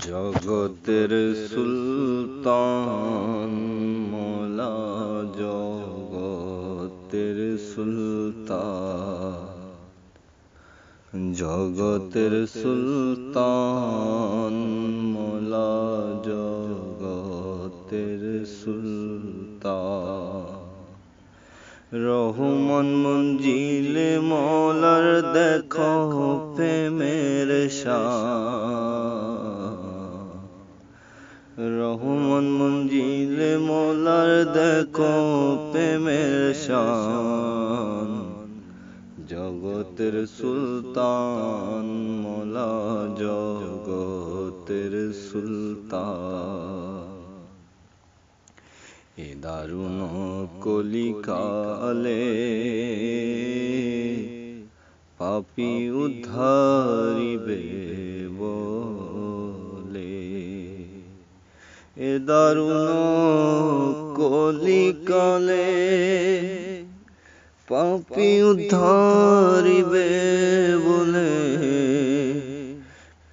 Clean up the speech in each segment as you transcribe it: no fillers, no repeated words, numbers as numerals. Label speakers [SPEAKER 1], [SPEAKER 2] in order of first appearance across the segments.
[SPEAKER 1] জগতের সুলতান মৌলা জগতের সুলতান, জগতের সুলতান মৌলা জগতের সুলতান। রহমান মঞ্জিলে মৌলার দেখো প্রেমের শান, রহমান মঞ্জিলে মৌলার দেখো প্রেমের শান। জগতের সুলতান মৌলা জগতের সুলতান। এ দারুণ কলিকালে পাপী উদ্ধারিবে বলে, এ দারুণ কলিকালে পাপী উদ্ধারিবে বলে,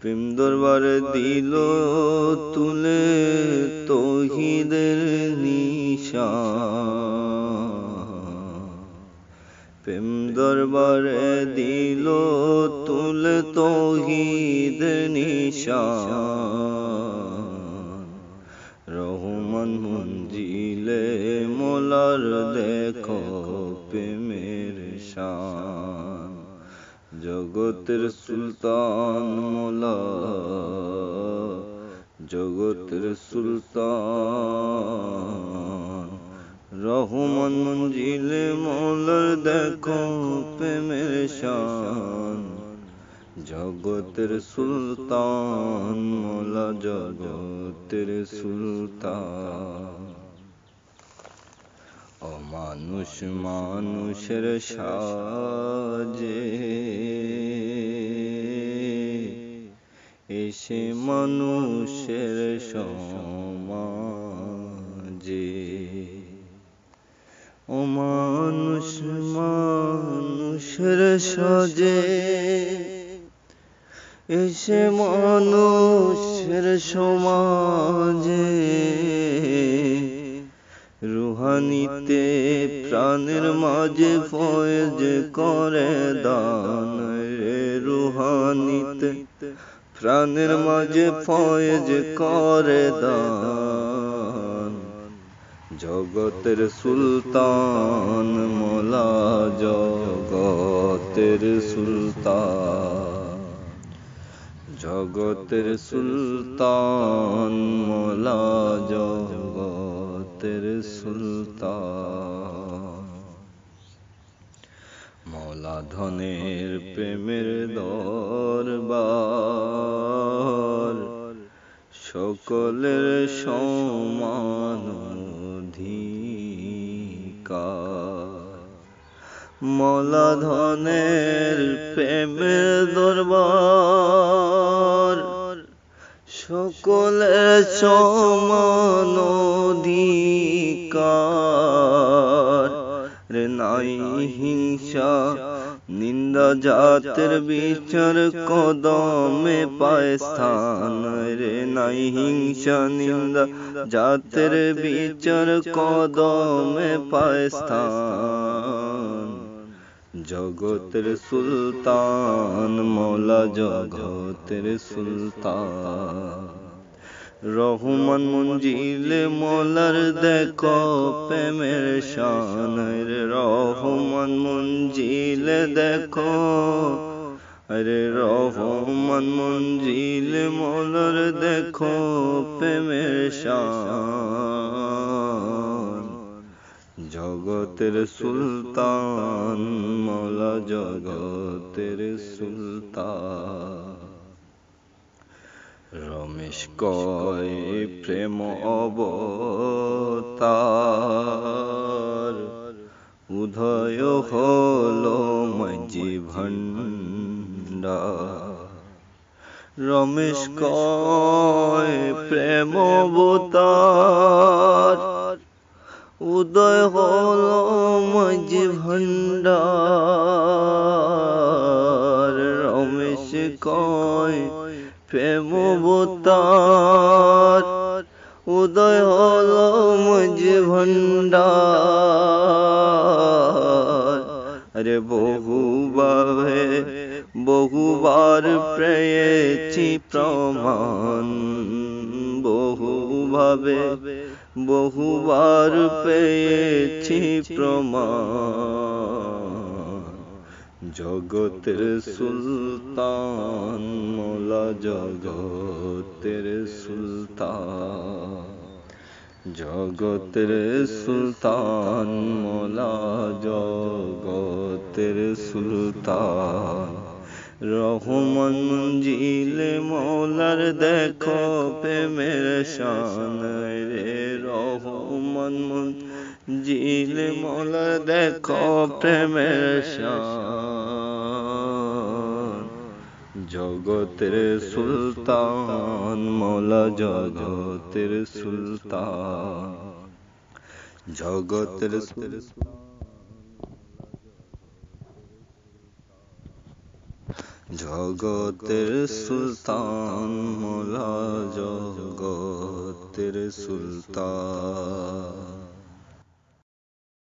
[SPEAKER 1] প্রেম দরবারে দিল তুলে তৌহিদের নিশান, প্রেম দরবারে দিল তুলে তৌহিদের নিশান। রহমান মঞ্জিলে মৌলার দেখো প্রেমের শান। জগতের সুলতান মৌলা জগতের সুলতান। রহমান মঞ্জিলে মৌলার দেখো প্রেমের শান। জগতের সুলতান মৌলা জগতের সুলতান। ও মানুষ মানুষের সাজে এসে মানুষের সমাজে, ও মানুষ মানুষের সাজে এসে মানুষের সমাজে, রুহানিতে প্রাণের মাঝে ফয়েজ করে দান রে, রুহানিতে প্রাণের মাঝে ফয়েজ করে দান। জগতের সুলতান মৌলা জগতের সুলতান। জগতের সুলতান মৌলা জগতের সুলতান। মৌলা ধনের প্রেমের দরবার, সকলের সমান অধিকার। মৌলা ধনের প্রেমের দরবার, সকলের সমান অধিকার। রে নাই হিংসা নিন্দা জাতের বিচার কদমে পায় স্থান, রে নাই হিংসা নিন্দা জাতের বিচার কদমে পায় স্থান। জগতের সুলতান মৌলা জগতের সুলতান। রহমান মঞ্জিলে মৌলার দেখো প্রেমের শান, রহমান মঞ্জিলে দেখো, আরে রহমান মঞ্জিলে মৌলার দেখো প্রেমের শান। জগতের সুলতান মৌলা জগতের সুলতান। রমেশ কয় প্রেম অবতার, উদয় হলো মাঝি ভান্ডার। রমেশ কয় প্রেম অবতার, উদয় হলো মাঝি ভান্ডার। রমেশ কয় প্রেম অবতার উদয় হলো মাঝে ভান্ডার। আরে বহুবার পেয়েছি প্রমাণ, বহুবার পেয়েছি প্রমাণ। জগতের সুলতান মৌলা, জগতের সুলতান, জগতের সুলতান মৌলা, জগতের সুলতান। রহমান মঞ্জিলে মৌলার দেখো প্রেমের শান রে, রহমান মঞ্জিলে মৌলার দেখো প্রেমের শান। জগতের সুলতান মৌলা, জগতের সুলতান, জগতের সুলতান, জগতের সুলতান মৌলা, জগতের সুলতান।